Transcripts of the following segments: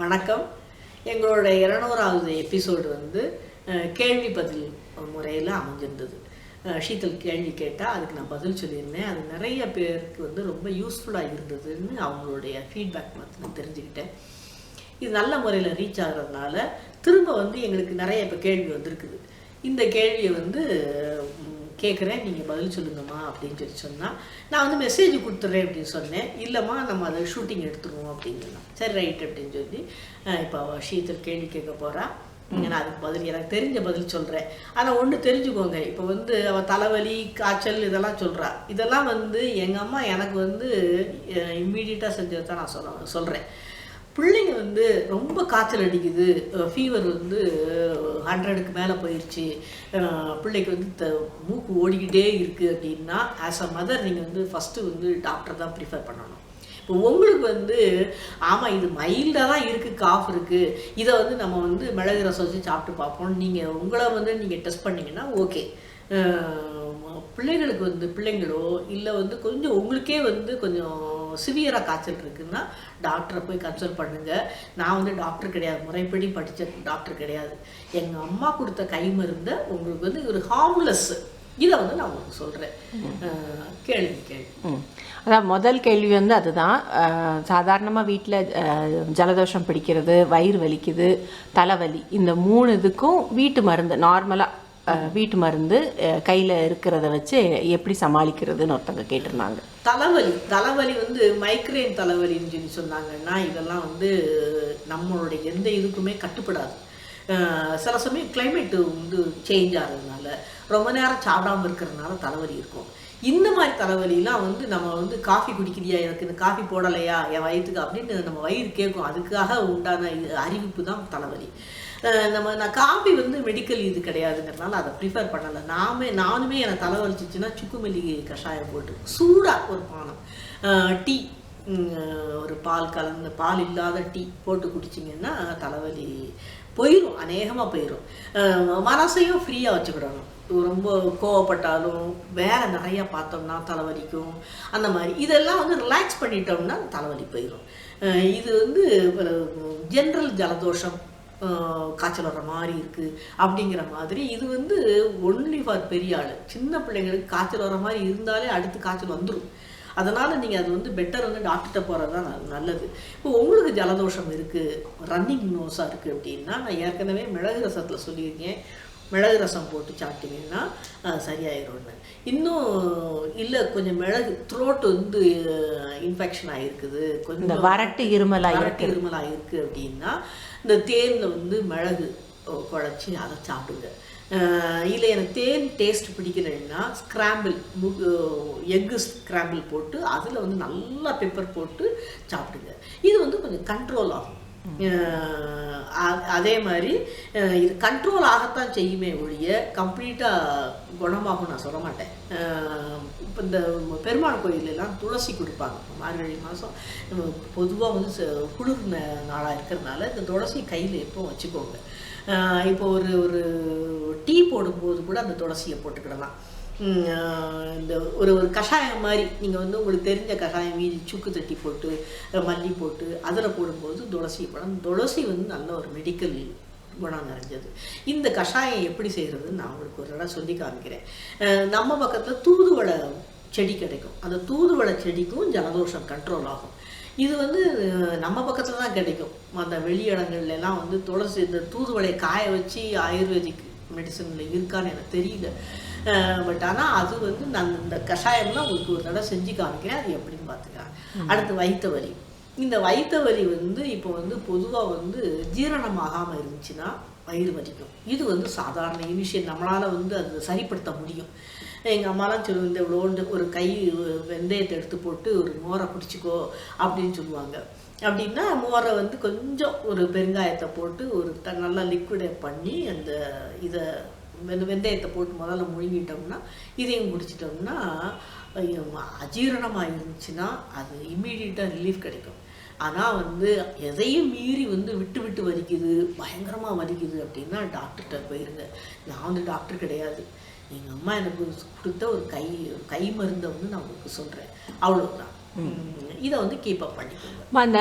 வணக்கம். எங்களோட 200வது எபிசோடு வந்து கேள்வி பதில் முறையில் அமைஞ்சிருந்தது. ஷீதல் கேள்வி கேட்டால் அதுக்கு நான் பதில் சொல்லியிருந்தேன். அது நிறைய பேருக்கு வந்து ரொம்ப யூஸ்ஃபுல்லாக இருந்ததுன்னு அவங்களுடைய ஃபீட்பேக் பார்த்து நான் தெரிஞ்சுக்கிட்டேன். இது நல்ல முறையில் ரீச் ஆகிறதுனால திரும்ப வந்து எங்களுக்கு நிறைய இப்போ கேள்வி வந்திருக்குது. இந்த கேள்வியை வந்து கேட்குறேன், நீங்கள் பதில் சொல்லுங்கம்மா அப்படின்னு சொன்னால் நான் வந்து மெசேஜ் கொடுத்துட்றேன் அப்படின்னு சொன்னேன். இல்லைம்மா நம்ம அதை ஷூட்டிங் எடுத்துருவோம் அப்படின்னு. சரி ரைட் அப்படின்னு சொல்லி இப்போ ஷீதல் கேள்வி கேட்க போகிறா. நான் அதுக்கு பதில் எனக்கு தெரிஞ்ச பதில் சொல்கிறேன். ஆனால் ஒன்று தெரிஞ்சுக்கோங்க, இப்போ வந்து அவள் தலைவலி காய்ச்சல் இதெல்லாம் சொல்கிறா. இதெல்லாம் வந்து எங்கள் அம்மா எனக்கு வந்து இம்மீடியட்டாக செஞ்சதை தான் நான் சொல்கிறேன். பிள்ளைங்க வந்து ரொம்ப காய்ச்சல் அடிக்குது, ஃபீவர் வந்து 100க்கு மேலே போயிடுச்சு, பிள்ளைக்கு வந்து மூக்கு ஓடிக்கிட்டே இருக்குது அப்படின்னா ஆஸ் அ மதர் நீங்கள் வந்து ஃபஸ்ட்டு வந்து டாக்டர் தான் ப்ரிஃபர் பண்ணணும். இப்போ உங்களுக்கு வந்து ஆமாம் இது மைல்டாக தான் இருக்குது, காஃப் இருக்குது, இதை வந்து நம்ம வந்து மிளகு ரசம் வச்சு சாப்பிட்டு பார்ப்போம், நீங்கள் உங்களை வந்து நீங்கள் டெஸ்ட் பண்ணிங்கன்னா ஓகே. பிள்ளைங்களுக்கு வந்து பிள்ளைங்களோ இல்லை வந்து கொஞ்சம் உங்களுக்கே வந்து கொஞ்சம் சிவியராக காய்ச்சல் இருக்குன்னா டாக்டரை போய் கன்சல்ட் பண்ணுங்கள். நான் வந்து டாக்டர் கிடையாது, முறைப்படி படித்த டாக்டர் கிடையாது. எங்கள் அம்மா கொடுத்த கை மருந்தை உங்களுக்கு வந்து ஒரு ஹார்ம்லெஸ் இதை வந்து நான் உங்களுக்கு சொல்கிறேன். கேள்வி அதான் முதல் கேள்வி வந்து அதுதான். சாதாரணமாக வீட்டில் ஜலதோஷம் பிடிக்கிறது, வயிறு வலிக்குது, தலைவலி, இந்த 3 இதுக்கும் வீட்டு மருந்து நார்மலாக வீட்டு மருந்து கையில் இருக்கிறத வச்சு எப்படி சமாளிக்கிறதுன்னு ஒருத்தவங்க கேட்டிருந்தாங்க. தலைவலி வந்து மைக்ரேன் தலைவலின்னு சொல்லி சொன்னாங்கன்னா இதெல்லாம் வந்து நம்மளுடைய எந்த இதுக்குமே கட்டுப்படாது. சில சமயம் கிளைமேட்டு வந்து சேஞ்ச் ஆகிறதுனால ரொம்ப நேரம் சாப்பிடாமல் இருக்கிறதுனால தலைவலி இருக்கும். இந்த மாதிரி தலைவலிலாம் வந்து நம்ம வந்து காஃபி குடிக்கிறியா, எனக்கு இந்த காஃபி போடலையா என் வயிற்றுக்கு அப்படின்னு நம்ம வயிறு கேட்கும். அதுக்காக உண்டான அறிவிப்பு தான் தலைவலி. நான் காஃபி வந்து மெடிக்கல் இது கிடையாதுங்கிறதுனால அதை ப்ரிஃபர் பண்ணலை. நானுமே எனக்கு தலைவலிச்சிச்சுன்னா சுக்கு மல்லிகை கஷாயம் போட்டு சூடாக ஒரு பானம் டீ, ஒரு பால் இல்லாத டீ போட்டு குடிச்சிங்கன்னா தலைவலி போயிடும், அநேகமாக போயிடும். மனசையும் ஃப்ரீயாக வச்சுக்கிடணும். ரொம்ப கோவப்பட்டாலும் வேலை நிறையா பார்த்தோம்னா தலைவலிக்கும். அந்த மாதிரி இதெல்லாம் வந்து ரிலாக்ஸ் பண்ணிட்டோம்னா தலைவலி போயிடும். இது வந்து ஜென்ரல் ஜலதோஷம், காய்ச்சல் வர்ற மாதிரி இருக்குது அப்படிங்கிற மாதிரி இது வந்து ஒன்லி ஃபார் பெரிய ஆள். சின்ன பிள்ளைங்களுக்கு காய்ச்சல் வர மாதிரி இருந்தாலே அடுத்து காய்ச்சல் வந்துடும். அதனால் நீங்கள் அது வந்து பெட்டர் வந்து டாக்டர்கிட்ட போகிறது தான் நல்லது. இப்போ உங்களுக்கு ஜலதோஷம் இருக்குது, ரன்னிங் நோஸாக இருக்குது அப்படின்னா நான் ஏற்கனவே மிளகு ரசத்தில் சொல்லியிருக்கேன், மிளகு ரசம் போட்டு சாப்பிட்டீங்கன்னா சரியாயிடும்னு. இன்னும் இல்லை கொஞ்சம் மிளகு த்ரோட் வந்து இன்ஃபெக்ஷன் ஆகிருக்குது, கொஞ்சம் வறட்டு இருமலாக இருக்குது அப்படின்னா இந்த தேனில் வந்து மிளகு குழச்சி அதை சாப்பிடுங்க. இல்லை எனக்கு தேன் டேஸ்ட் பிடிக்கலைன்னா ஸ்க்ராம்பிள் எக்கு ஸ்க்ராம்பிள் போட்டு அதில் வந்து நல்லா பெப்பர் போட்டு சாப்பிடுங்க. இது வந்து கொஞ்சம் கண்ட்ரோல் ஆகும். அதே மாதிரி இது கண்ட்ரோல் ஆகத்தான் செய்யுமே ஒழிய கம்ப்ளீட்டாக குணமாகும் நான் சொல்ல மாட்டேன். இப்போ இந்த பெருமாள் கோயிலெல்லாம் துளசி கொடுப்பாங்க. மார்கழி மாதம் பொதுவாக வந்து குளிர் நாளாக இருக்கிறதுனால இந்த துளசி கையில் எப்போ வச்சுக்கோங்க. இப்போ ஒரு டீ போடும்போது கூட அந்த துளசியை போட்டுக்கிடலாம். இந்த ஒரு கஷாயம் மாதிரி நீங்கள் வந்து உங்களுக்கு தெரிஞ்ச கஷாயம் மீதி சுக்கு தட்டி போட்டு மல்லி போட்டு அதில் போடும்போது துளசி பழம், துளசி வந்து நல்ல ஒரு மெடிக்கல் குணம் நிறைஞ்சது. இந்த கஷாயம் எப்படி செய்கிறதுன்னு நான் உங்களுக்கு ஒரு தடவை சொல்லி காமிக்கிறேன். நம்ம பக்கத்தில் தூதுவளை செடி கிடைக்கும். அந்த தூதுவளை செடிக்கும் ஜலதோஷம் கண்ட்ரோல் ஆகும். இது வந்து நம்ம பக்கத்தில் தான் கிடைக்கும். அந்த வெளி இடங்கள்லாம் வந்து துளசி இந்த தூதுவளையை காய வச்சு ஆயுர்வேதிக் மெடிசனில் இருக்கான்னு எனக்கு தெரியல. பட் ஆனால் அது வந்து நான் இந்த கஷாயம்லாம் உங்களுக்கு ஒரு தடவை செஞ்சு காமிக்கிறேன், அது எப்படின்னு பார்த்துக்கலாம். அடுத்து வயிற்று வலி. இந்த வயிற்று வலி வந்து இப்போ வந்து பொதுவாக வந்து ஜீரணம் ஆகாமல் இருந்துச்சுன்னா வயிறு வலிக்கும். இது வந்து சாதாரண விஷயம், நம்மளால் வந்து அது சரிப்படுத்த முடியும். எங்கள் அம்மாலாம் சொல்லுவோம், இந்த இவ்வளோண்டு ஒரு கை வெந்தயத்தை எடுத்து போட்டு ஒரு மோரை குடிச்சிக்கோ அப்படின்னு சொல்லுவாங்க. அப்படின்னா மோரை வந்து கொஞ்சம் ஒரு பெருங்காயத்தை போட்டு ஒரு நல்லா லிக்விடை பண்ணி அந்த இதை வெந்தயத்தை போட்டு முதல்ல முழுங்கிட்டோம்னா இதையும் குடிச்சிட்டோம்னா அஜீரணமாக இருந்துச்சுன்னா அது இம்மீடியட்டாக ரிலீஃப் கிடைக்கும். ஆனால் வந்து எதையும் மீறி வந்து விட்டு வலிக்குது, பயங்கரமாக வலிக்குது அப்படின்னா டாக்டர்கிட்ட போயிருங்க. நான் வந்து டாக்டர் கிடையாது, எங்கள் அம்மா எனக்கு கொடுத்த ஒரு கை மருந்தை வந்து நான் உங்களுக்கு சொல்கிறேன், அவ்வளோதான். இதை வந்து கீப் அப் பண்ணிக்கோங்க. அந்த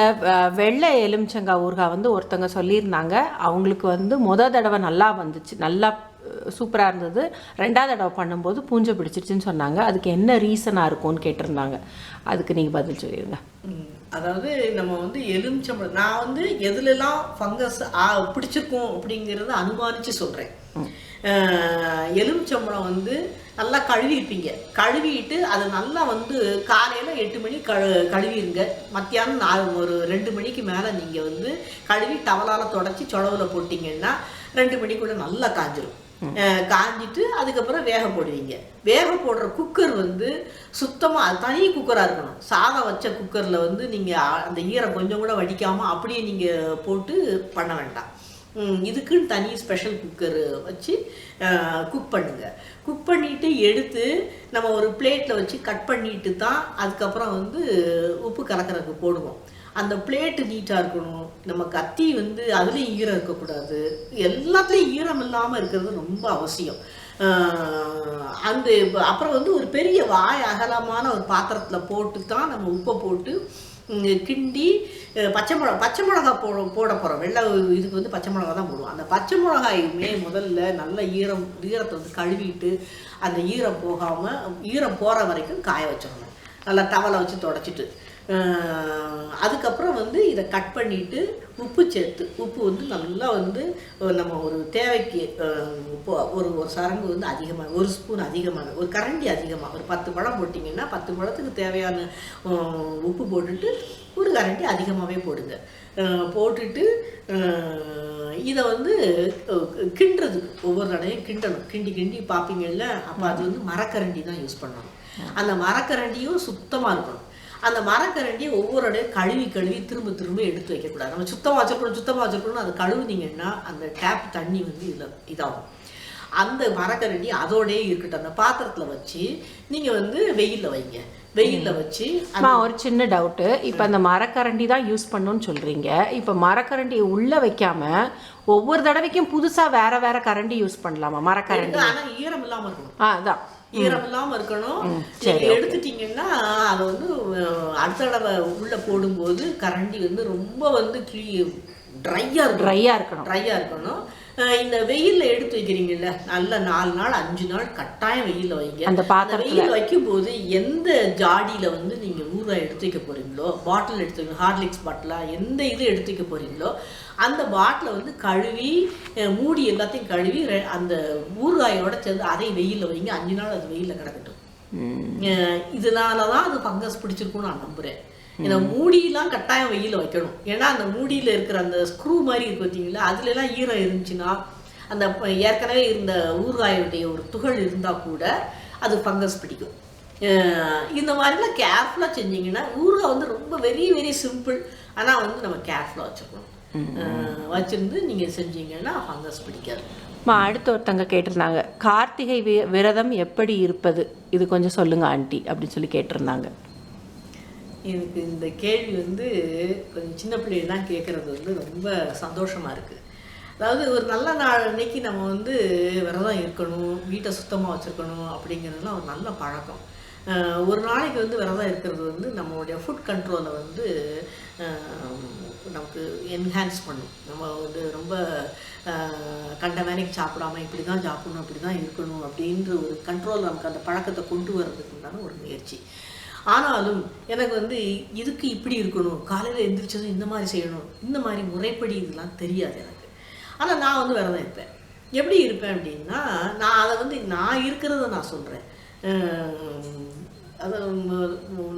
வெள்ளை எலுமிச்சங்காய் ஊறுகாய் வந்து ஒருத்தங்க சொல்லியிருந்தாங்க, அவங்களுக்கு வந்து தடவை நல்லா வந்துச்சு, நல்லா சூப்பராக இருந்தது. 2வது தடவை பண்ணும்போது பூஞ்சை பிடிச்சிருச்சுன்னு சொன்னாங்க. அதுக்கு என்ன ரீசனாக இருக்கும்னு கேட்டிருந்தாங்க. அதுக்கு நீங்கள் பதில் சொல்லிடுங்க. அதாவது நம்ம வந்து எலுமிச்சம்பழம், நான் வந்து எதுலெல்லாம் ஃபங்கஸ் பிடிச்சிருக்கும் அப்படிங்கிறத அனுமானித்து சொல்கிறேன். எலுமிச்சம்பழம் வந்து நல்லா கழுவிப்பீங்க. கழுவிட்டு அதை நல்லா வந்து காலையில் 8 மணி கழுவிடுங்க. மத்தியானம் ஒரு 2 மணிக்கு மேலே நீங்கள் வந்து கழுவி டவலால் தொடச்சி சொலவில் போட்டிங்கன்னா 2 மணிக்குள்ளே நல்லா காஞ்சிரும். காஞ்சிட்டு அதுக்கப்புறம் வேக போடுவீங்க. வேக போடுற குக்கர் வந்து சுத்தமாக தனி குக்கராக இருக்கணும். சாதம் வச்ச குக்கரில் வந்து நீங்கள் அந்த ஈரம் கொஞ்சம் கூட வடிக்காமல் அப்படியே நீங்கள் போட்டு பண்ண வேண்டாம். இதுக்குன்னு தனி ஸ்பெஷல் குக்கர் வச்சு குக் பண்ணுங்கள். குக் பண்ணிவிட்டு எடுத்து நம்ம ஒரு பிளேட்டில் வச்சு கட் பண்ணிட்டு தான் அதுக்கப்புறம் வந்து உப்பு கலக்கிறதுக்கு போடுவோம். அந்த பிளேட்டு நீட்டாக இருக்கணும். நம்ம கத்தி வந்து அதுலேயும் ஈரம் இருக்கக்கூடாது. எல்லாத்துலேயும் ஈரம் இல்லாமல் இருக்கிறது ரொம்ப அவசியம். அந்த அப்புறம் வந்து ஒரு பெரிய வாய் அகலமான ஒரு பாத்திரத்தில் போட்டு தான் நம்ம உப்பை போட்டு கிண்டி பச்சை மிளகா போட போகிறோம். வெள்ளை இதுக்கு வந்து பச்சை மிளகா தான் போடுவோம். அந்த பச்சை மிளகாயுமே முதல்ல நல்ல ஈரத்தை வந்து கழுவிட்டு அந்த ஈரம் போகாமல் ஈரம் போகிற வரைக்கும் காய வச்சிடணும். நல்லா டவலை வச்சு தொடச்சிட்டு அதுக்கப்புறம் வந்து இதை கட் பண்ணிவிட்டு உப்பு சேர்த்து, உப்பு வந்து நல்லா வந்து நம்ம ஒரு தேவைக்கு ஒரு சரங்கு வந்து அதிகமாக, ஒரு ஸ்பூன் அதிகமாக, ஒரு கரண்டி அதிகமாக, ஒரு 10 பழம் போட்டிங்கன்னா 10 பழத்துக்கு தேவையான உப்பு போட்டுட்டு ஒரு கரண்டி அதிகமாகவே போடுங்க. போட்டுட்டு இதை வந்து கிண்டுறதுக்கு ஒவ்வொரு தடையும் கிண்டணும். கிண்டி பார்ப்பீங்கல்ல, அப்போ அது வந்து மரக்கரண்டி தான் யூஸ் பண்ணணும். அந்த மரக்கரண்டியும் சுத்தமாக இருக்கணும். அந்த மரக்கரண்டியை ஒவ்வொரு இடையும் கழுவி திரும்ப எடுத்து வைக்கக்கூடாது. நம்ம சுத்தமாக வச்சுருக்கணும். அதை கழுவுனீங்கன்னா அந்த டேப் தண்ணி வந்து இதாகும். அந்த மரக்கரண்டி அதோடயே இருக்கட்டும். அந்த பாத்திரத்தில் வச்சு நீங்கள் வந்து வெயிலில் வைங்க. வெயிலில் வச்சு ஒரு சின்ன டவுட்டு. இப்போ அந்த மரக்கரண்டி தான் யூஸ் பண்ணணும்னு சொல்கிறீங்க. இப்போ மரக்கரண்டியை உள்ளே வைக்காமல் ஒவ்வொரு தடவைக்கும் புதுசாக வேற கரண்டி யூஸ் பண்ணலாமா மரக்கரண்டி? ஆனால் ஈரம் இல்லாமல் இருக்கணும். அதான் ஈரம் இல்லாமல் இருக்கணும். எடுத்துட்டீங்கன்னா அதை வந்து அடுத்த தடவை உள்ளே போடும்போது கரண்டி வந்து ரொம்ப வந்து ட்ரையாக இருக்கணும். இந்த வெயிலில் எடுத்து வைக்கிறீங்கல்ல, நல்ல 4 நாள் 5 நாள் கட்டாயம் வெயிலில் வைங்க. அந்த வெயிலில் வைக்கும்போது எந்த ஜாடியில் வந்து நீங்கள் ஊறுகாய் எடுத்து வைக்க போகிறீங்களோ, பாட்டில் எடுத்து வைக்க, ஹார்லிக்ஸ் பாட்டிலாக எந்த இது எடுத்து வைக்க போகிறீங்களோ அந்த பாட்டிலை வந்து கழுவி மூடி எல்லாத்தையும் கழுவி அந்த ஊறுகாயோட சேர்ந்து அதை வெயிலில் வைங்க. 5 நாள் அது வெயிலில் கிடக்கட்டும். இதனால தான் அது ஃபங்கஸ் பிடிச்சிருக்குன்னு நான் நம்புகிறேன். இந்த மூடியெல்லாம் கட்டாயம் வெயிலில் வைக்கணும். ஏன்னா அந்த மூடியில் இருக்கிற அந்த ஸ்க்ரூ மாதிரி இருக்கு பார்த்தீங்களா, அதுலலாம் ஈரம் இருந்துச்சுன்னா அந்த ஏற்கனவே இருந்த ஊறுகாயுடைய ஒரு துகள் இருந்தால் கூட அது ஃபங்கஸ் பிடிக்கும். இந்த மாதிரிலாம் கேர்ஃபுல்லாக செஞ்சிங்கன்னா ஊறுகாய் வந்து ரொம்ப வெரி வெரி சிம்பிள். ஆனால் வந்து நம்ம கேர்ஃபுல்லாக வச்சுக்கணும். வச்சிருந்து நீங்கள் செஞ்சீங்கன்னா ஃபங்கஸ் பிடிக்காது. அடுத்த ஒருத்தங்க கேட்டிருந்தாங்க, கார்த்திகை விரதம் எப்படி இருப்பது, இது கொஞ்சம் சொல்லுங்க ஆண்டி அப்படின்னு சொல்லி கேட்டிருந்தாங்க. எனக்கு இந்த கேள்வி வந்து கொஞ்சம் சின்ன பிள்ளைலாம் கேட்குறது வந்து ரொம்ப சந்தோஷமாக இருக்குது. அதாவது ஒரு நல்ல நாள் அன்னைக்கு நம்ம வந்து விரதம் இருக்கணும், வீட்டை சுத்தமாக வச்சுருக்கணும் அப்படிங்கிறதுலாம் ஒரு நல்ல பழக்கம். ஒரு நாளைக்கு வந்து விரதம் இருக்கிறது வந்து நம்மளுடைய ஃபுட் கண்ட்ரோலை வந்து நமக்கு என்ஹான்ஸ் பண்ணும். நம்ம வந்து ரொம்ப கண்ட வேலைக்கு சாப்பிடாமல் இப்படி தான் சாப்பிடணும், அப்படி தான் இருக்கணும் அப்படின்ற ஒரு கண்ட்ரோல் நமக்கு அந்த பழக்கத்தை கொண்டு வர்றதுக்கு உண்டான ஒரு முயற்சி. ஆனாலும் எனக்கு வந்து இதுக்கு இப்படி இருக்கணும், காலையில் எழுந்திரிச்சதும் இந்த மாதிரி செய்யணும், இந்த மாதிரி முறைப்படி இதெல்லாம் தெரியாது எனக்கு. ஆனால் நான் வந்து விரதம் இருப்பேன். எப்படி இருப்பேன் அப்படின்னா, நான் அதை வந்து நான் இருக்கிறத நான் சொல்கிறேன். அது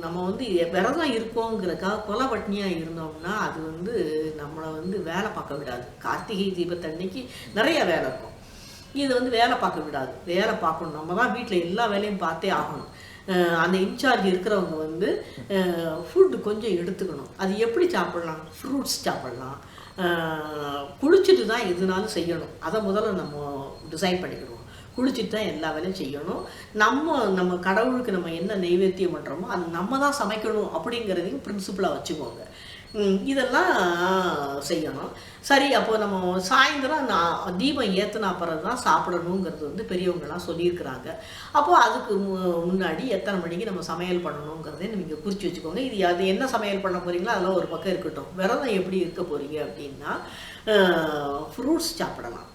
நம்ம வந்து விரதம் இருக்கோங்கிறக்காக கொலை பட்னியாக இருந்தோம்னா அது வந்து நம்மளை வந்து வேலை பார்க்க விடாது. கார்த்திகை தீபத்தன்னைக்கு நிறைய வேலை இருக்கும். இது வந்து வேலை பார்க்க விடாது. வேலை பார்க்கணும். நம்ம தான் வீட்டில் எல்லா வேலையும் பார்த்தே ஆகணும். அந்த இன்சார்ஜ் இருக்கிறவங்க வந்து ஃபுட்டு கொஞ்சம் எடுத்துக்கணும். அது எப்படி சாப்பிட்லாம்? ஃப்ரூட்ஸ் சாப்பிட்லாம். குளிச்சுட்டு தான் எதுனாலும் செய்யணும். அதை முதல்ல நம்ம டிசைட் பண்ணிக்கிடுவோம். குளிச்சுட்டு தான் எல்லா வேலையும் செய்யணும். நம்ம கடவுளுக்கு நம்ம என்ன நெய்வேத்தியம் பண்ணுறோமோ அது நம்ம தான் சமைக்கணும் அப்படிங்கிறதையும் பிரின்சிபலாக வச்சுக்கோங்க. இதெல்லாம் செய்யணும். சரி, அப்போ நம்ம சாயந்தரம் தீபம் ஏற்றினா பிறகு தான் சாப்பிடணுங்கிறது வந்து பெரியவங்கலாம் சொல்லியிருக்கிறாங்க. அப்போது அதுக்கு முன்னாடி எத்தனை மணிக்கு நம்ம சமையல் பண்ணணுங்கிறதே நீங்கள் குறித்து வச்சுக்கோங்க. அது என்ன சமையல் பண்ண போகிறீங்களோ அதெல்லாம் ஒரு பக்கம் இருக்கட்டும். விரதம் எப்படி இருக்க போகிறீங்க அப்படின்னா ஃப்ரூட்ஸ் சாப்பிடலாம்.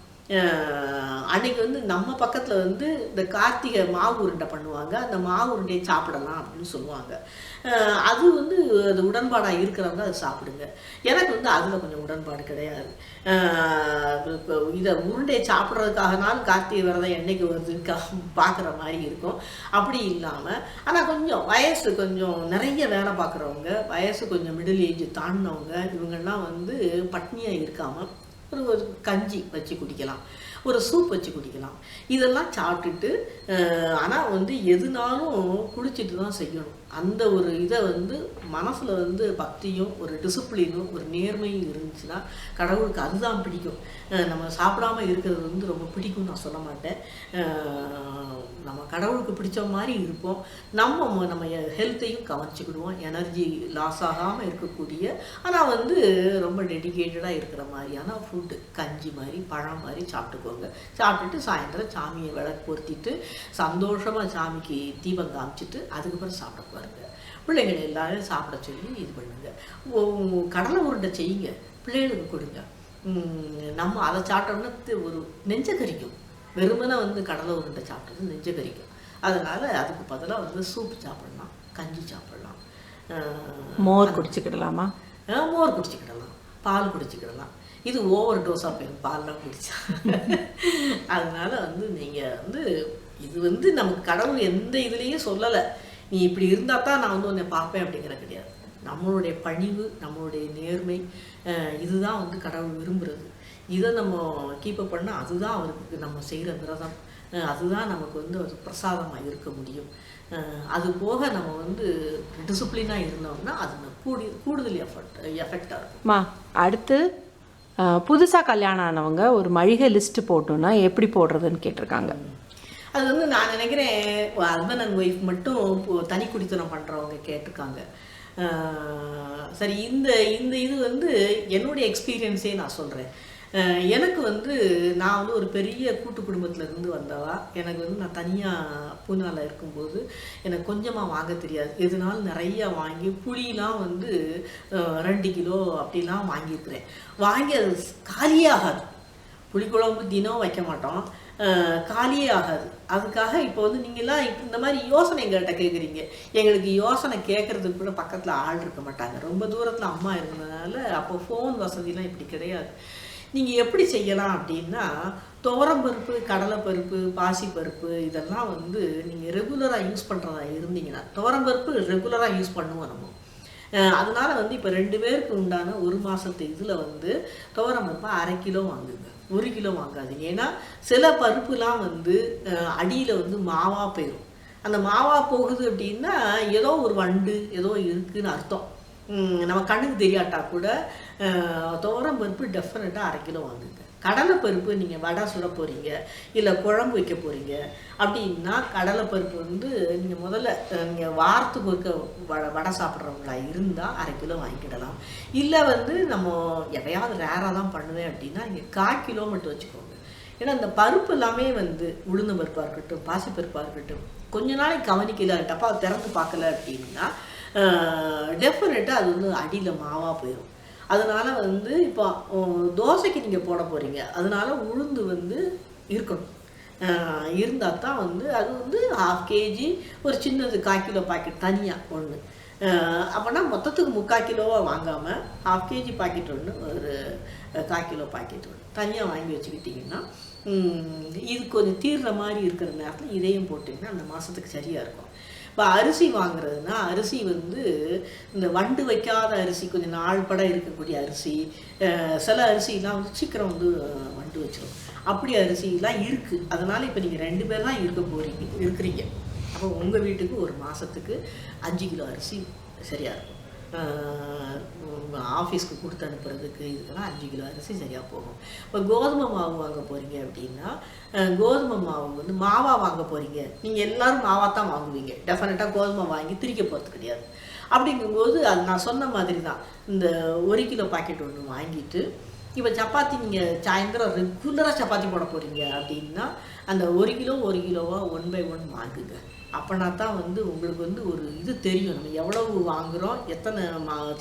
அன்றைக்கி வந்து நம்ம பக்கத்தில் வந்து இந்த கார்த்திகை மாவு உருண்டை பண்ணுவாங்க. அந்த மாவு உருண்டையை சாப்பிடலாம் அப்படின்னு சொல்லுவாங்க. அது வந்து அது உடன்பாடாக இருக்கிறவங்க அதை சாப்பிடுங்க. எனக்கு வந்து அதில் கொஞ்சம் உடன்பாடு கிடையாது. இதை உருண்டையை சாப்பிட்றதுக்காகனாலும் கார்த்திகை விரதம் என்னைக்கு வருதுன்னு பார்க்குற மாதிரி இருக்கும். அப்படி இல்லாமல் ஆனால் கொஞ்சம் வயசு கொஞ்சம் நிறைய வேலை பார்க்குறவங்க, வயசு கொஞ்சம் மிடில் ஏஜ் தாண்டினவங்க, இவங்கெல்லாம் வந்து பட்னியாக இருக்காமல் ஒரு கஞ்சி வச்சு குடிக்கலாம், ஒரு சூப் வச்சு குடிக்கலாம். இதெல்லாம் சாப்பிட்டுட்டு ஆனால் வந்து எதுனாலும் குடிச்சிட்டு தான் செய்யணும். அந்த ஒரு இதை வந்து மனசில் வந்து பக்தியும் ஒரு டிசிப்ளினும் ஒரு நேர்மையும் இருந்துச்சுன்னா கடவுளுக்கு அதுதான் பிடிக்கும். நம்ம சாப்பிடாம இருக்கிறது வந்து ரொம்ப பிடிக்கும்னு நான் சொல்ல மாட்டேன். நம்ம கடவுளுக்கு பிடிச்ச மாதிரி இருப்போம். நம்ம ஹெல்த்தையும் கவனிச்சுக்கிடுவோம். எனர்ஜி லாஸ் ஆகாமல் இருக்கக்கூடிய ஆனால் வந்து ரொம்ப டெடிக்கேட்டடாக இருக்கிற மாதிரியான ஃபுட்டு, கஞ்சி மாதிரி பழம் மாதிரி சாப்பிட்டுக்கோங்க. சாப்பிட்டுட்டு சாயந்தரம் சாமியை விளக்கு பொருத்திட்டு சந்தோஷமாக சாமிக்கு தீபம் காமிச்சிட்டு அதுக்கப்புறம் சாப்பிட பாருங்க. பிள்ளைங்களை எல்லாரும் சாப்பிட சொல்லி இது பண்ணுங்க. கடலை உருண்டை செய்யுங்க, பிள்ளைகளுக்கு கொடுங்க. நம்ம அதை சாப்பிட்டோம்னா ஒரு நெஞ்ச கறிக்கும். வெறுமனை வந்து கடலை உருண்டை சாப்பிட்டது நெஞ்ச கறிக்கும். அதனால் அதுக்கு பதிலாக வந்து சூப் சாப்பிடலாம், கஞ்சி சாப்பிடலாம், மோர் குடிச்சிக்கிடலாமா? மோர் குடிச்சிக்கிடலாம், பால் குடிச்சிக்கிடலாம். இது ஓவர் டோஸாக போயிடும் பால்லாம் குடிச்சா. அதனால் வந்து நீங்கள் வந்து இது வந்து நமக்கு கடவுள் எந்த இதுலேயும் சொல்லலை, நீ இப்படி இருந்தால் தான் நான் வந்து உன்னை பார்ப்பேன் அப்படிங்கிற கிடையாது. நம்மளுடைய பணிவு, நம்மளுடைய நேர்மை, இதுதான் வந்து கடவுள் விரும்புகிறது. இதை நம்ம கீப்பப் பண்ணால் அதுதான் அவருக்கு நம்ம செய்கிற விரதம், அதுதான் நமக்கு வந்து அது பிரசாதமாக இருக்க முடியும். அது போக நம்ம வந்து டிசிப்ளினாக இருந்தோம்னா அது கூடுதல் எஃபெக்டாக இருக்கும்மா. அடுத்து புதுசாக கல்யாணம் ஆனவங்க ஒரு மளிகை லிஸ்ட்டு போட்டோன்னா எப்படி போடுறதுன்னு கேட்டிருக்காங்க. அது வந்து நான் நினைக்கிறேன் ஹஸ்பண்ட் அண்ட் ஒய்ஃப் மட்டும் தனி குடித்தனம் பண்ணுறவங்க கேட்டிருக்காங்க. சரி, இந்த இது வந்து என்னுடைய எக்ஸ்பீரியன்ஸே நான் சொல்கிறேன். எனக்கு வந்து நான் வந்து ஒரு பெரிய கூட்டு குடும்பத்திலேருந்து வந்தவா. எனக்கு வந்து நான் தனியாக பூனாவில் இருக்கும்போது எனக்கு கொஞ்சமாக வாங்க தெரியாது. எதுனாலும் நிறையா வாங்கி புளியெலாம் வந்து 2 கிலோ அப்படிலாம் வாங்கியிருக்கிறேன். வாங்கி அது காலியே ஆகாது. புளிக்குழம்பு தினம் வைக்க மாட்டோம், காலியே ஆகாது. அதுக்காக இப்போ வந்து நீங்கள்லாம் இந்த மாதிரி யோசனை எங்கள்கிட்ட கேட்குறீங்க. எங்களுக்கு யோசனை கேட்குறதுக்கு கூட பக்கத்தில் ஆள் இருக்க மாட்டாங்க. ரொம்ப தூரத்தில் அம்மா இருந்ததுனால அப்போ ஃபோன் வசதிலாம் இப்படி கிடையாது. நீங்கள் எப்படி செய்யலாம் அப்படின்னா, துவரம்பருப்பு, கடலைப்பருப்பு, பாசிப்பருப்பு இதெல்லாம் வந்து நீங்கள் ரெகுலராக யூஸ் பண்ணுறதா இருந்தீங்கன்னா, துவரம்பருப்பு ரெகுலராக யூஸ் பண்ணுவோம் நம்ம. அதனால் வந்து இப்போ 2 பேருக்கு உண்டான 1 மாதத்து இதில் வந்து துவரம்பருப்பை 1/2 கிலோ வாங்குங்க, 1 கிலோ வாங்காதீங்க. ஏன்னா சில பருப்புலாம் வந்து அடியில் வந்து மாவாக போயிடும். அந்த மாவாக போகுது அப்படின்னா ஏதோ ஒரு வண்டு ஏதோ இருக்குதுன்னு அர்த்தம். நம்ம கண்ணுக்கு தெரியாட்டா கூட துவரம்பருப்பு டெஃபினட்டாக 1/2 கிலோ வாங்குங்க. கடலைப்பருப்பு நீங்கள் வடை சுட போகிறீங்க, இல்லை குழம்பு வைக்க போகிறீங்க அப்படின்னா கடலைப்பருப்பு வந்து நீங்கள் முதல்ல நீங்கள் வாரத்துக்கு ஒருக்க வடை சாப்பிட்றவங்களா இருந்தால் 1/2 கிலோ வாங்கிக்கிடலாம். இல்லை வந்து நம்ம எவையாவது ரேராக தான் பண்ணுவேன் அப்படின்னா நீங்கள் 1/4 கிலோ மட்டும் வச்சுக்கோங்க. ஏன்னா இந்த பருப்பு எல்லாமே வந்து உளுந்த பருப்பாக இருக்கட்டும், பாசிப்பருப்பாக இருக்கட்டும், கொஞ்ச நாளைக்கு கவனிக்கல, டப்பா திறந்து பார்க்கல அப்படின்னா டெஃபினட்டாக அது வந்து அடியில் மாவாக போயிடும். அதனால் வந்து இப்போ தோசைக்கு நீங்கள் போட போகிறீங்க, அதனால் உளுந்து வந்து இருக்கணும். இருந்தால் தான் வந்து அது வந்து 1/2 கேஜி, ஒரு சின்னது 1/4 கிலோ பாக்கெட் தனியாக ஒன்று. அப்போனா மொத்தத்துக்கு 3/4 கிலோவாக வாங்காமல் 1/2 கேஜி பாக்கெட் ஒன்று, ஒரு 1/4 கிலோ பாக்கெட் ஒன்று தனியாக வாங்கி வச்சுக்கிட்டிங்கன்னா இது கொஞ்சம் தீர்ற மாதிரி இருக்கிற நேரத்தில் இதையும் போட்டிங்கன்னா அந்த மாதத்துக்கு சரியாக இருக்கும். இப்போ அரிசி வாங்குறதுனா அரிசி வந்து இந்த வண்டு வைக்காத அரிசி, கொஞ்சம் நாள் பட இருக்கக்கூடிய அரிசி, சில அரிசிலாம் வந்து சீக்கிரம் வந்து வண்டு வச்சிடும். அப்படி அரிசிலாம் இருக்குது. அதனால் இப்போ நீங்கள் 2 பேர் தான் இருக்கிறீங்க. அப்போ உங்கள் வீட்டுக்கு ஒரு மாதத்துக்கு 5 கிலோ அரிசி சரியாக இருக்கும். ஆஃபீஸ்க்கு கொடுத்து அனுப்புறதுக்கு இதுக்கெல்லாம் 5 கிலோ அரிசி சரியாக போகும். இப்போ கோதுமை மாவு வாங்க போகிறீங்க அப்படின்னா கோதுமை மாவு வந்து மாவாக வாங்க போகிறீங்க. நீங்கள் எல்லோரும் மாவாக தான் வாங்குவீங்க. டெஃபினட்டாக கோதுமை வாங்கி திரிக்க போகிறது கிடையாது. அப்படிங்கும்போது அது நான் சொன்ன மாதிரி தான். இந்த 1 கிலோ பாக்கெட் ஒன்று வாங்கிட்டு, இப்போ சப்பாத்தி நீங்கள் சாயந்தரம் ரெகுலராக சப்பாத்தி போட போகிறீங்க அப்படின்னா அந்த 1 கிலோவாக 1 by 1 வாங்குங்க. அப்போனா தான் வந்து உங்களுக்கு வந்து ஒரு இது தெரியும், நம்ம எவ்வளவு வாங்குகிறோம், எத்தனை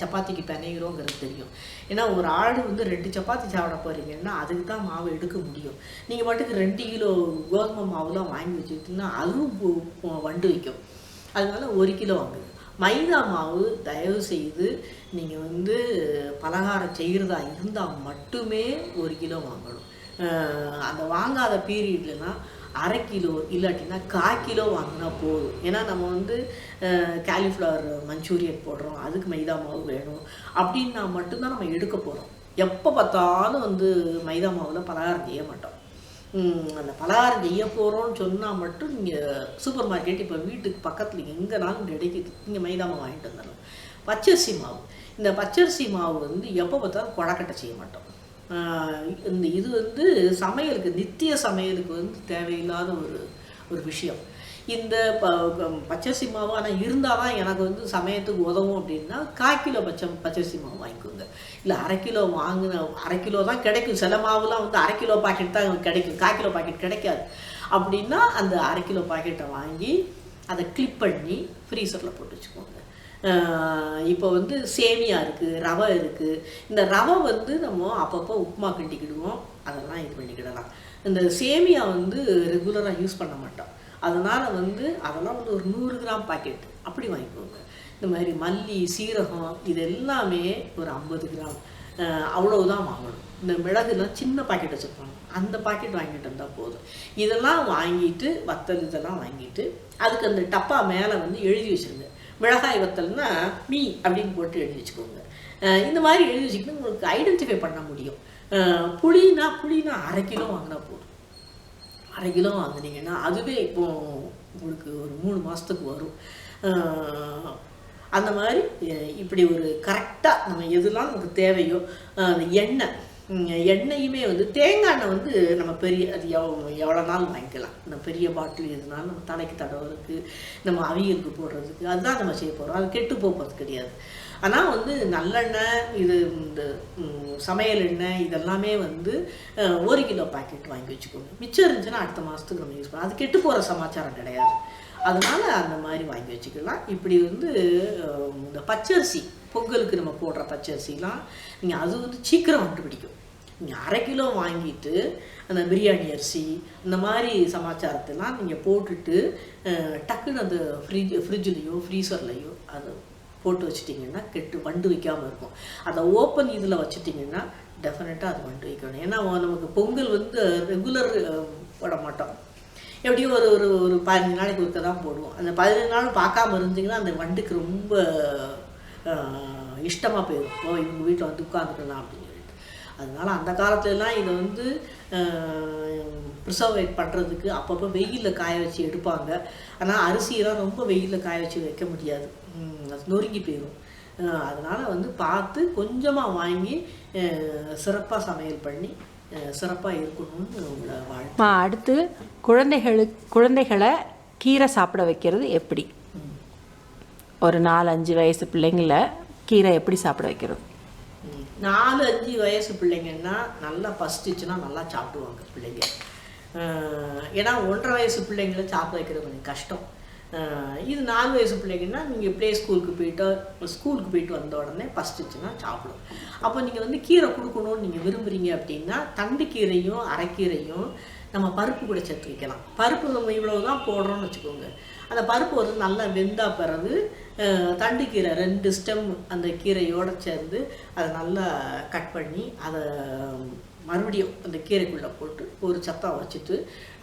சப்பாத்திக்கு பிணைகிறோங்கிறது தெரியும். ஏன்னா ஒரு ஆள் வந்து 2 சப்பாத்தி சாப்பிட போகிறீங்கன்னா அதுக்கு தான் மாவு எடுக்க முடியும். நீங்கள் பாட்டுக்கு 2 கிலோ கோதுமை மாவுலாம் வாங்கி வச்சுக்கிட்டிங்கன்னா அதுவும் வண்டு வைக்கும். அதனால 1 கிலோ வாங்குங்க. மைதா மாவு தயவு செய்து நீங்கள் வந்து பலகாரம் செய்கிறதா இருந்தால் மட்டுமே 1 கிலோ வாங்கணும். அந்த வாங்காத பீரியட்லனா 1/2 கிலோ இல்லாட்டினா 1/4 கிலோ வாங்கினா போதும். ஏன்னா நம்ம வந்து காலிஃப்ளவர் மஞ்சூரியன் போடுறோம், அதுக்கு மைதா மாவு வேணும் அப்படின்னா மட்டும்தான் நம்ம எடுக்க போகிறோம். எப்போ பார்த்தாலும் வந்து மைதா மாவில் பலகாரம் செய்ய மாட்டோம். அந்த பலகாரம் செய்ய போகிறோன்னு சொன்னால் மட்டும் நீங்கள் சூப்பர் மார்க்கெட் இப்போ வீட்டுக்கு பக்கத்தில் எங்கேனாலும் கிடைக்குது, நீங்கள் மைதா மாவு வாங்கிட்டு வந்துடலாம். பச்சரிசி மாவு, இந்த பச்சரிசி மாவு வந்து எப்போ பார்த்தாலும் கொழக்கட்டை செய்ய மாட்டோம். இந்த இது வந்து சமையலுக்கு, நித்திய சமையலுக்கு வந்து தேவையில்லாத ஒரு விஷயம். இந்த பச்சரிசி மாவு ஆனால் இருந்தால் தான் எனக்கு வந்து சமயத்துக்கு உதவும் அப்படின்னா 1/4 கிலோ பச்சரிசி மாவு வாங்கிக்கோங்க. இல்லை 1/2 கிலோ வாங்கின 1/2 கிலோ தான் கிடைக்கும். சில மாவுலாம் வந்து 1/2 கிலோ பாக்கெட் தான் கிடைக்கும், 1/4 கிலோ பாக்கெட் கிடைக்காது. அப்படின்னா அந்த 1/2 கிலோ பாக்கெட்டை வாங்கி அதை கிளிப் பண்ணி ஃப்ரீசரில் போட்டு வச்சுக்கோங்க. இப்போ வந்து சேமியா இருக்குது, ரவை இருக்குது. இந்த ரவை வந்து நம்ம அப்பப்போ உப்புமா கிண்டிக்கிடுவோம், அதெல்லாம் இது பண்ணிக்கிடலாம். இந்த சேமியா வந்து ரெகுலராக யூஸ் பண்ண மாட்டோம், அதனால் வந்து அதெல்லாம் வந்து ஒரு 100 கிராம் பாக்கெட் அப்படி வாங்கிக்கோங்க. இந்த மாதிரி மல்லி, சீரகம் இது எல்லாமே ஒரு 50 கிராம் அவ்வளவுதான் வாங்கணும். இந்த மிளகுலாம் சின்ன பாக்கெட் வச்சுருப்பாங்க, அந்த பாக்கெட் வாங்கிட்டு இருந்தால் போதும். இதெல்லாம் வாங்கிட்டு வத்தல் இதெல்லாம் வாங்கிட்டு அதுக்கு அந்த டப்பா மேலே வந்து எழுதி வச்சுருங்க. மிளகாய் வத்தல்னா மீ அப்படின்னு போட்டு எழுதி வச்சுக்கோங்க. இந்த மாதிரி எழுதி வச்சுக்கிட்டு உங்களுக்கு ஐடென்டிஃபை பண்ண முடியும். புளினா 1/2 கிலோ வாங்கினா போதும். 1/2 கிலோ வாங்கினீங்கன்னா அதுவே இப்போ உங்களுக்கு ஒரு 3 மாதத்துக்கு வரும். அந்த மாதிரி இப்படி ஒரு கரெக்டாக நம்ம எதுலாம் நமக்கு தேவையோ, அந்த எண்ணெயுமே வந்து தேங்காய் எண்ணெய் வந்து நம்ம பெரிய அது எவ்வளோ நாள் வாங்கிக்கலாம். இந்த பெரிய பாட்டில் எதுனாலும் நம்ம தலைக்கு தடவுறதுக்கு, நம்ம அவியலுக்கு போடுறதுக்கு அதுதான் நம்ம செய்ய போகிறோம். அது கெட்டு போகிறது கிடையாது. ஆனால் வந்து நல்லெண்ணெய், இது இந்த சமையல் எண்ணெய் இதெல்லாமே வந்து 1 கிலோ பாக்கெட் வாங்கி வச்சுக்கோங்க. மிச்சம் இருந்துச்சுன்னா அடுத்த மாதத்துக்கு நம்ம யூஸ் பண்ணலாம். அது கெட்டு போகிற சமாச்சாரம் கிடையாது, அதனால் அந்த மாதிரி வாங்கி வச்சுக்கலாம். இப்படி வந்து இந்த பச்சரிசி, பொங்கலுக்கு நம்ம போடுற பச்சரிசிலாம் நீங்கள் அது வந்து சீக்கிரம் கண்டுபிடிக்கும். நீங்கள் 1/2 கிலோ வாங்கிட்டு அந்த பிரியாணி அரிசி இந்த மாதிரி சமாச்சாரத்தெல்லாம் நீங்கள் போட்டுட்டு டக்குன்னு அந்த ஃப்ரிட்ஜ்லேயோ ஃப்ரீசர்லேயோ அதை போட்டு வச்சுட்டிங்கன்னா வண்டு வைக்காமல் இருக்கும். அதை ஓப்பன் இதில் வச்சுட்டிங்கன்னா டெஃபினட்டாக அது வண்டு வைக்கணும். ஏன்னா நமக்கு பொங்கல் வந்து ரெகுலர் போட மாட்டோம், எப்படியும் ஒரு 15 நாளைக்கு ஒருக்க தான் போடுவோம். அந்த 15 நாள் பார்க்காம இருந்தீங்கன்னா அந்த வண்டுக்கு ரொம்ப இஷ்டமாக போயிடும், இவங்க வீட்டில் வந்து உட்காந்துக்கலாம் அப்படின்னு சொல்லிட்டு. அதனால அந்த காலத்துலலாம் இதை வந்து ப்ரிசர்வேட் பண்ணுறதுக்கு அப்பப்போ வெயிலில் காய வச்சு எடுப்பாங்க. ஆனால் அரிசியெல்லாம் ரொம்ப வெயிலில் காய வச்சு வைக்க முடியாது, அது நொறுங்கி போயிடும். அதனால் வந்து பார்த்து கொஞ்சமாக வாங்கி சிறப்பாக சமையல் பண்ணி சிறப்பாக இருக்கணும்னு உங்களை வாழ்த்து. அடுத்து குழந்தைகளை கீரை சாப்பிட வைக்கிறது எப்படி? ஒரு 4-5 வயசு பிள்ளைங்களை கீரை எப்படி சாப்பிட வைக்கிறது? 4-5 வயசு பிள்ளைங்கன்னா நல்லா பசிச்சுன்னா நல்லா சாப்பிடுவாங்க பிள்ளைங்க. ஏன்னா 1.5 வயசு பிள்ளைங்களை சாப்பிட வைக்கிறது கொஞ்சம் கஷ்டம். இது 4 வயசு பிள்ளைங்கன்னா நீங்கள் ஸ்கூலுக்கு போயிட்டு வந்த உடனே பசிச்சுன்னா சாப்பிடும். அப்போ நீங்கள் வந்து கீரை கொடுக்கணும்னு நீங்கள் விரும்புகிறீங்க அப்படின்னா தண்டு கீரையும் அரைக்கீரையும் நம்ம பருப்பு கூட சேர்த்து வைக்கலாம். பருப்பு நம்ம இவ்வளவு தான் போடுறோம்னு வச்சுக்கோங்க. அந்த பருப்பு வந்து நல்லா வெந்தா பிறகு தண்டு கீரை 2 ஸ்டெம் அந்த கீரையோடு சேர்ந்து அதை நல்லா கட் பண்ணி அதை மறுபடியும் அந்த கீரைக்குள்ளே போட்டு ஒரு சத்தா வச்சுட்டு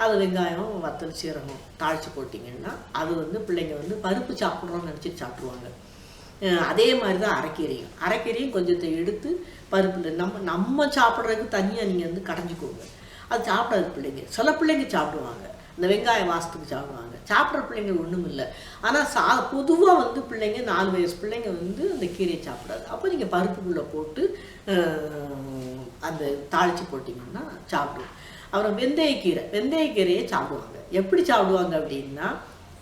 அது வெங்காயம் வத்தல் சீரகம் தாளித்து போட்டிங்கன்னா அது வந்து பிள்ளைங்க வந்து பருப்பு சாப்பிட்றோன்னு நினச்சிட்டு சாப்பிடுவாங்க. அதே மாதிரி தான் அரைக்கீரையும் கொஞ்சத்தை எடுத்து பருப்பில் நம்ம சாப்பிட்றதுக்கு தனியாக நீங்கள் வந்து கடைஞ்சிக்கோங்க. அது சாப்பிடாது பிள்ளைங்க. சில பிள்ளைங்க சாப்பிடுவாங்க, இந்த வெங்காய வாசத்துக்கு சாப்பிடுவாங்க. சாப்பிட்ற பிள்ளைங்க ஒன்றும் இல்லை. ஆனால் பொதுவாக வந்து பிள்ளைங்க 4 வயசு பிள்ளைங்க வந்து அந்த கீரையை சாப்பிடாது. அப்போ நீங்கள் பருப்புக்குள்ளே போட்டு அந்த தாளித்து போட்டிங்கன்னா சாப்பிடுவோம். அப்புறம் வெந்தயக்கீரையை சாப்பிடுவாங்க. எப்படி சாப்பிடுவாங்க அப்படின்னா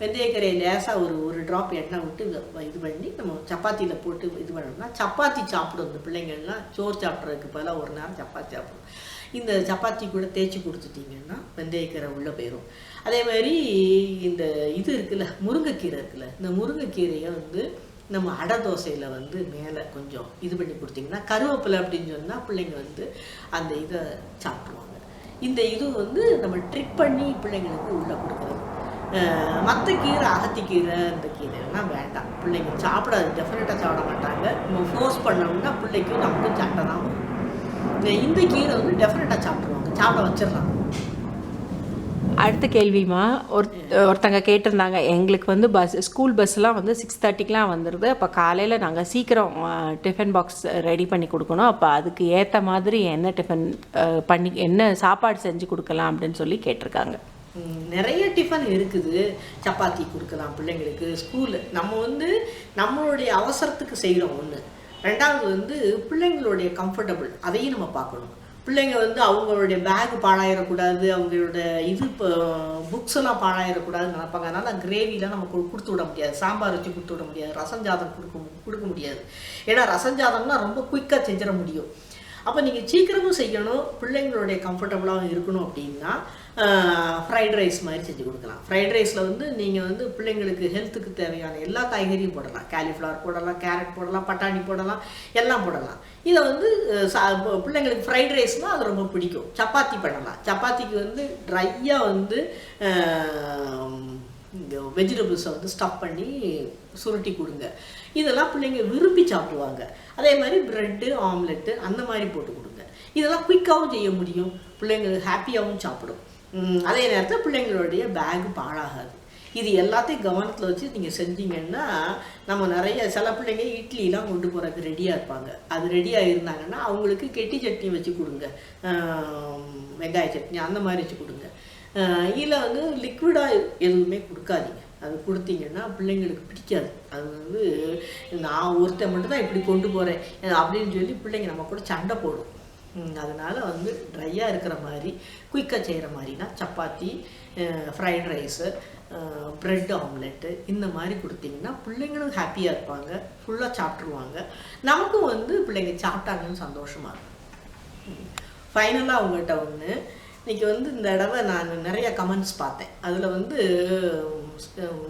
வெந்தயக்கரையை லேசாக ஒரு ட்ராப் எண்ணெய் விட்டு இது பண்ணி நம்ம சப்பாத்தியில் போட்டு இது பண்ணோம்னா சப்பாத்தி சாப்பிடும் இந்த பிள்ளைங்கள்லாம். சோறு சாப்பிட்றதுக்கு பதிலாக ஒரு நேரம் சப்பாத்தி சாப்பிடும். இந்த சப்பாத்தி கூட தேய்ச்சி கொடுத்துட்டிங்கன்னா வெந்தயக்கீரை உள்ளே போயிடும். அதே மாதிரி இந்த இது இருக்குல்ல, முருங்கைக்கீரை இருக்குல்ல, இந்த முருங்கைக்கீரையை வந்து நம்ம அடை தோசையில் வந்து மேலே கொஞ்சம் இது பண்ணி கொடுத்திங்கன்னா, கருவேப்பிலை அப்படின்னு சொன்னால் பிள்ளைங்க வந்து அந்த இதை சாப்பிடுவாங்க. இந்த இது வந்து நம்ம ட்ரிக் பண்ணி பிள்ளைங்களுக்கு உள்ளே கொடுக்குறது. மற்ற கீரை, அகத்திக்கீரை, இந்த கீரைலாம் வேண்டாம், பிள்ளைங்க சாப்பிடாது, டெஃபினட்டாக சாப்பிட மாட்டாங்க. நம்ம ஃபோர்ஸ் பண்ணோம்னா பிள்ளைக்கும் நமக்கும் சண்டை தான் வரும். இந்த கீரை வந்து டெஃபினட்டாக சாப்பிடுவாங்க, சாப்பிட வச்சிடலாம். அடுத்த கேள்விமா, ஒருத்தங்க கேட்டிருந்தாங்க, எங்களுக்கு வந்து ஸ்கூல் பஸ்லாம் வந்து 6:30க்கெலாம் வந்துடுது. அப்போ காலையில் நாங்கள் சீக்கிரம் டிஃபன் பாக்ஸ் ரெடி பண்ணி கொடுக்கணும். அப்போ அதுக்கு ஏற்ற மாதிரி என்ன டிஃபன் பண்ணி என்ன சாப்பாடு செஞ்சு கொடுக்கலாம் அப்படின்னு சொல்லி கேட்டிருக்காங்க. நிறைய டிஃபன் இருக்குது. சப்பாத்தி கொடுக்கலாம் பிள்ளைங்களுக்கு. ஸ்கூலு நம்ம வந்து நம்மளுடைய அவசரத்துக்கு செய்கிறோம் ஒன்று. ரெண்டாவது வந்து பிள்ளைங்களுடைய கம்ஃபர்டபுள், அதையும் நம்ம பார்க்கணும். பிள்ளைங்க வந்து அவங்களுடைய பேக் பாழாயிடக்கூடாது, அவங்களோட இது இப்போ புக்ஸ் எல்லாம் பாழாயிடக்கூடாதுன்னு நினைப்பாங்க. அதனால் கிரேவிலாம் நம்ம கொடுத்து விட முடியாது, சாம்பார் வச்சு கொடுத்து விட முடியாது, ரசம் ஜாதம் கொடுக்க முடியாது. ஏன்னா ரசம் ஜாதம்னா ரொம்ப குயிக்காக செஞ்சிட முடியும். அப்போ நீங்கள் சீக்கிரமும் செய்யணும், பிள்ளைங்களுடைய கம்ஃபர்டபுளாகவும் இருக்கணும். அப்படின்னா ஃப்ரைட் ரைஸ் மாதிரி செஞ்சு கொடுக்கலாம். ஃப்ரைட் ரைஸில் வந்து நீங்கள் வந்து பிள்ளைங்களுக்கு ஹெல்த்துக்கு தேவையான எல்லா காய்கறியும் போடலாம். காலிஃப்ளவர் போடலாம், கேரட் போடலாம், பட்டாணி போடலாம், எல்லாம் போடலாம். இதை வந்து பிள்ளைங்களுக்கு ஃப்ரைட் ரைஸ்னால் அது ரொம்ப பிடிக்கும். சப்பாத்தி பண்ணலாம். சப்பாத்திக்கு வந்து ட்ரையாக வந்து வெஜிடபிள்ஸை வந்து ஸ்டஃப் பண்ணி சுருட்டி கொடுங்க. இதெல்லாம் பிள்ளைங்க விரும்பி சாப்பிடுவாங்க. அதே மாதிரி ப்ரெட்டு, ஆம்லெட்டு அந்த மாதிரி போட்டு கொடுங்க. இதெல்லாம் குயிக்காகவும் செய்ய முடியும், பிள்ளைங்களுக்கு ஹாப்பியாகவும் சாப்பிடும். அதே நேரத்தில் பிள்ளைங்களுடைய பேகு பாழாகாது. இது எல்லாத்தையும் கவனத்தில் வச்சு நீங்கள் செஞ்சீங்கன்னா, நம்ம நிறைய சில பிள்ளைங்க இட்லிலாம் கொண்டு போகிறதுக்கு ரெடியாக இருப்பாங்க. அது ரெடியாக இருந்தாங்கன்னா அவங்களுக்கு கெட்டி சட்னி வச்சு கொடுங்க, வெங்காய சட்னி அந்த மாதிரி வச்சு கொடுங்க. இதில் வந்து லிக்விடாக எதுவுமே கொடுக்காதீங்க. அது கொடுத்தீங்கன்னா பிள்ளைங்களுக்கு பிடிக்காது. அது வந்து நான் ஒருத்தர் மட்டும்தான் இப்படி கொண்டு போகிறேன் அப்படின்னு சொல்லி பிள்ளைங்க நம்ம கூட சண்டை போடும். அதனால் வந்து ட்ரையாக இருக்கிற மாதிரி குயிக்காக செய்கிற மாதிரினா chapati, fried rice, bread omelette இந்த மாதிரி கொடுத்தீங்கன்னா பிள்ளைங்களும் ஹாப்பியாக இருப்பாங்க, ஃபுல்லாக சாப்பிட்ருவாங்க. நமக்கும் வந்து பிள்ளைங்க சாப்பிட்டாங்கன்னு சந்தோஷமாக இருக்கும். ஃபைனலாக அவங்ககிட்ட ஒன்று, இன்றைக்கி வந்து இந்த தடவை நான் நிறையா கமெண்ட்ஸ் பார்த்தேன். அதில் வந்து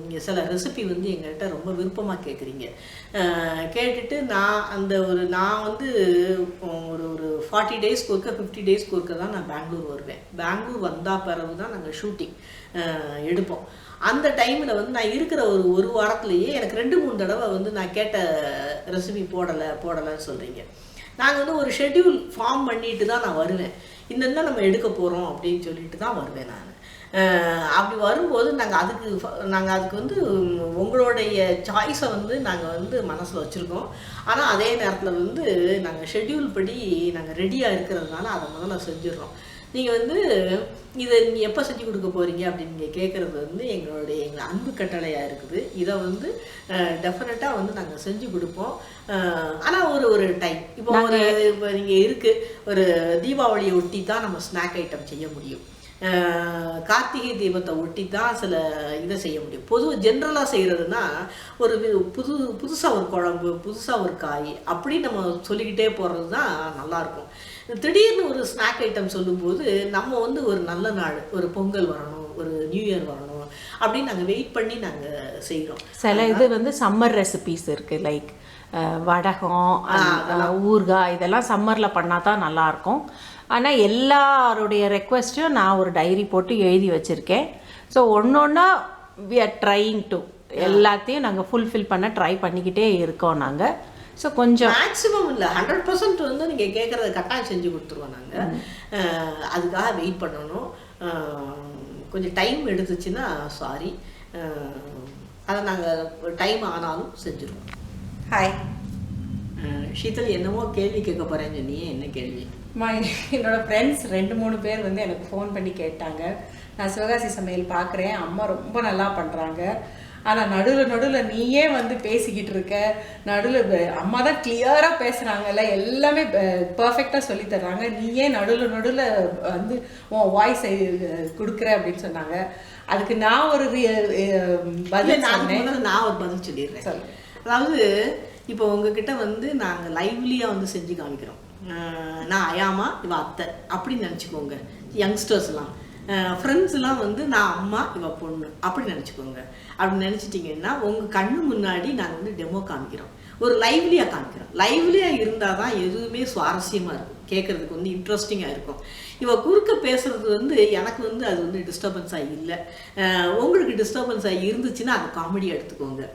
நீங்கள் சில ரெசிபி வந்து எங்கள்கிட்ட ரொம்ப விருப்பமாக கேட்குறீங்க. கேட்டுட்டு நான் வந்து ஒரு 40 டேஸ்க்கு ஒருக்க 50 டேஸ்க்கு ஒருக்க தான் நான் பெங்களூர் வருவேன். பெங்களூர் வந்தால் பிறகு தான் நாங்கள் ஷூட்டிங் எடுப்போம். அந்த டைமில் வந்து நான் இருக்கிற ஒரு வாரத்துலேயே எனக்கு 2-3 தடவை வந்து நான் கேட்ட ரெசிபி போடலைன்னு சொல்கிறீங்க. நாங்கள் வந்து ஒரு ஷெட்யூல் ஃபார்ம் பண்ணிட்டு தான் நான் வருவேன். இன்னும் நம்ம எடுக்க போகிறோம் அப்படின்னு சொல்லிட்டு தான் வருவேன் நான். அப்படி வரும்போது நாங்கள் அதுக்கு வந்து உங்களுடைய சாய்ஸை வந்து நாங்கள் வந்து மனசில் வச்சுருக்கோம். ஆனால் அதே நேரத்தில் வந்து நாங்கள் ஷெட்யூல் படி நாங்கள் ரெடியாக இருக்கிறதுனால அதை முதல்ல செஞ்சிடறோம். நீங்கள் வந்து இதை நீங்கள் எப்போ செஞ்சு கொடுக்க போகிறீங்க அப்படின்னு நீங்கள் கேட்குறது வந்து எங்கள் அன்பு கட்டளையாக இருக்குது. இதை வந்து டெஃபினட்டாக வந்து நாங்கள் செஞ்சு கொடுப்போம். ஆனால் ஒரு டைம் இப்போ நீங்கள் இருக்குது, ஒரு தீபாவளியை ஒட்டி தான் நம்ம ஸ்நாக் ஐட்டம் செய்ய முடியும். கார்த்திகை தீபத்தை ஒட்டி தான் சில இதை செய்ய முடியும். பொதுவாக ஜென்ரலாக செய்கிறதுனா ஒரு புதுசாக ஒரு குழம்பு, புதுசாக ஒரு காய் அப்படி நம்ம சொல்லிக்கிட்டே போகிறது தான் நல்லாயிருக்கும். திடீர்னு ஒரு ஸ்நாக் ஐட்டம் சொல்லும்போது நம்ம வந்து ஒரு நல்ல நாள், ஒரு பொங்கல் வரணும், ஒரு நியூ இயர் வரணும் அப்படின்னு நாங்கள் வெயிட் பண்ணி நாங்கள் செய்கிறோம். சில இது வந்து சம்மர் ரெசிபீஸ் இருக்குது, லைக் வடகம், ஊறுகாய், இதெல்லாம் சம்மரில் பண்ணால் தான் நல்லாயிருக்கும். ஆனால் எல்லாருடைய ரெக்வெஸ்ட்டும் நான் ஒரு டைரி போட்டு எழுதி வச்சுருக்கேன். ஸோ ஒன்றா வி ஆர் ட்ரையிங் டு எல்லாத்தையும் நாங்கள் ஃபுல்ஃபில் பண்ண ட்ரை பண்ணிக்கிட்டே இருக்கோம் நாங்கள். ஸோ கொஞ்சம் மேக்ஸிமம் இல்லை 100% வந்து நீங்கள் கேட்குறத கட்டாயம் செஞ்சு கொடுத்துருவோம் நாங்கள். அதுக்காக வெயிட் பண்ணணும். கொஞ்சம் டைம் எடுத்துச்சுன்னா சாரி, அதை நாங்கள் டைம் ஆனாலும் செஞ்சுருவோம். ஹாய் ஷீதல், என்னமோ கேள்வி கேட்க போகிறேன்னு சொன்னியே, என்ன கேள்வி? என்னோட ஃப்ரெண்ட்ஸ் 2-3 பேர் வந்து எனக்கு ஃபோன் பண்ணி கேட்டாங்க. நான் சிவகாசி சமையல் பார்க்குறேன், அம்மா ரொம்ப நல்லா பண்ணுறாங்க, ஆனால் நடுவில் நீயே வந்து பேசிக்கிட்டு இருக்க. நடுவில் அம்மா தான் கிளியராக பேசுகிறாங்கல்ல, எல்லாமே பர்ஃபெக்டாக சொல்லி தர்றாங்க. நீயே நடுவில் வந்து உன் வாய்ஸ் கொடுக்குற அப்படின்னு சொன்னாங்க. அதுக்கு நான் ஒரு பதில் நான் ஒரு பதில் சொல்லிடுறேன். அதாவது இப்போ உங்ககிட்ட வந்து நாங்கள் லைவ்லியாக வந்து செஞ்சு காமிக்கிறோம். நான் அயாமா இவ அத்தை அப்படின்னு நினச்சிக்கோங்க. யங்ஸ்டர்ஸ்லாம் ஃப்ரெண்ட்ஸ்லாம் வந்து நான் அம்மா இவ பொண்ணு அப்படி நினச்சிக்கோங்க. அப்படி நினச்சிட்டிங்கன்னா உங்கள் கண்ணு முன்னாடி நாங்கள் வந்து டெமோ காமிக்கிறோம், ஒரு லைவ்லியாக காமிக்கிறோம். லைவ்லியாக இருந்தால் தான் எதுவுமே சுவாரஸ்யமாக இருக்கும், கேட்குறதுக்கு வந்து இன்ட்ரெஸ்டிங்காக இருக்கும். இவ குறுக்க பேசுறது வந்து எனக்கு வந்து அது வந்து டிஸ்டர்பன்ஸாக இல்லை. உங்களுக்கு டிஸ்டர்பன்ஸாக இருந்துச்சுன்னா அது காமெடியாக எடுத்துக்கோங்க,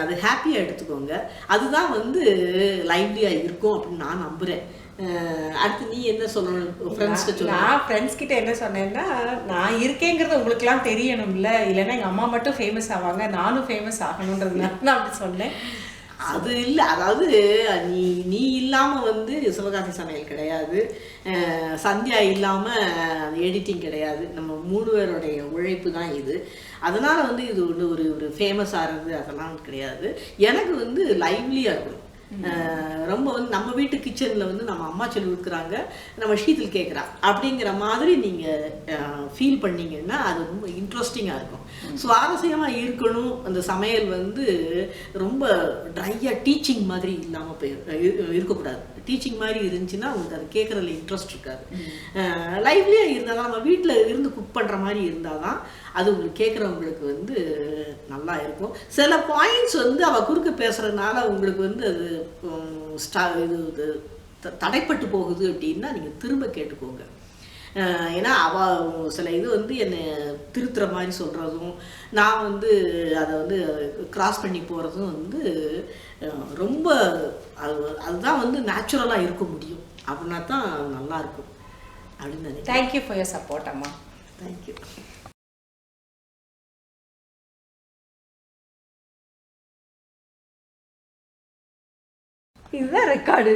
அது ஹாப்பியாக எடுத்துக்கோங்க. அதுதான் வந்து லைவ்லியாக இருக்கும் அப்படின்னு நான் நம்புகிறேன். அடுத்து நீ என்ன சொல்லணும் ஃப்ரெண்ட்ஸ்கிட்ட சொல்ல? நான் ஃப்ரெண்ட்ஸ் கிட்ட என்ன சொன்னேன்னா, நான் இருக்கேங்கிறது உங்களுக்குலாம் தெரியணும்ல, இல்லைன்னா எங்கள் அம்மா மட்டும் ஃபேமஸ் ஆவாங்க, நானும் ஃபேமஸ் ஆகணுன்றதுனால நான் அப்படி சொன்னேன். அது இல்லை, அதாவது நீ இல்லாமல் வந்து சிவகாசி சமையல் கிடையாது, சந்தியா இல்லாமல் எடிட்டிங் கிடையாது. நம்ம 3 பேருடைய உழைப்பு தான் இது. அதனால் வந்து இது ஒன்று ஒரு ஃபேமஸ் ஆகிறது அதெல்லாம் கிடையாது. எனக்கு வந்து லைவ்லியாக இருக்கணும். ரொம்ப வந்து நம்ம வீட்டு கிச்சனில் வந்து நம்ம அம்மா சொல்லி கொடுக்குறாங்க, நம்ம ஷீதல் கேட்குறா அப்படிங்கிற மாதிரி நீங்கள் ஃபீல் பண்ணிங்கன்னா அது ரொம்ப இன்ட்ரெஸ்டிங்காக இருக்கும், சுவாரஸ்யமாக இருக்கணும். அந்த சமையல் வந்து ரொம்ப ட்ரையாக டீச்சிங் மாதிரி இல்லாமல் இருக்கக்கூடாது. டீச்சிங் மாதிரி இருந்துச்சுன்னா உங்களுக்கு அது கேட்குறதுல இன்ட்ரெஸ்ட் இருக்காது. லைவ்லியாக இருந்தால் தான், நம்ம வீட்டில் இருந்து குக் பண்ணுற மாதிரி இருந்தால் தான் அது உங்களுக்கு கேட்குறவங்களுக்கு வந்து நல்லா இருக்கும். சில பாயிண்ட்ஸ் வந்து அவள் குறுக்க பேசுகிறதுனால உங்களுக்கு வந்து அது இது தடைப்பட்டு போகுது அப்படின்னா நீங்கள் திரும்ப கேட்டுக்கோங்க. ஏன்னா அவள் சில இது வந்து என்னை திருத்துற மாதிரி சொல்கிறதும், நான் வந்து அதை வந்து கிராஸ் பண்ணி போகிறதும் வந்து ரொம்ப அதுதான் வந்து நேச்சுரலாக இருக்க முடியும். அப்படின்னா தான் நல்லாயிருக்கும் அப்படின்னு நினைக்கிறேன். தேங்க்யூ ஃபார் யுவர் சப்போர்ட் அம்மா. தேங்க்யூ. இதுதான் ரெக்கார்டு.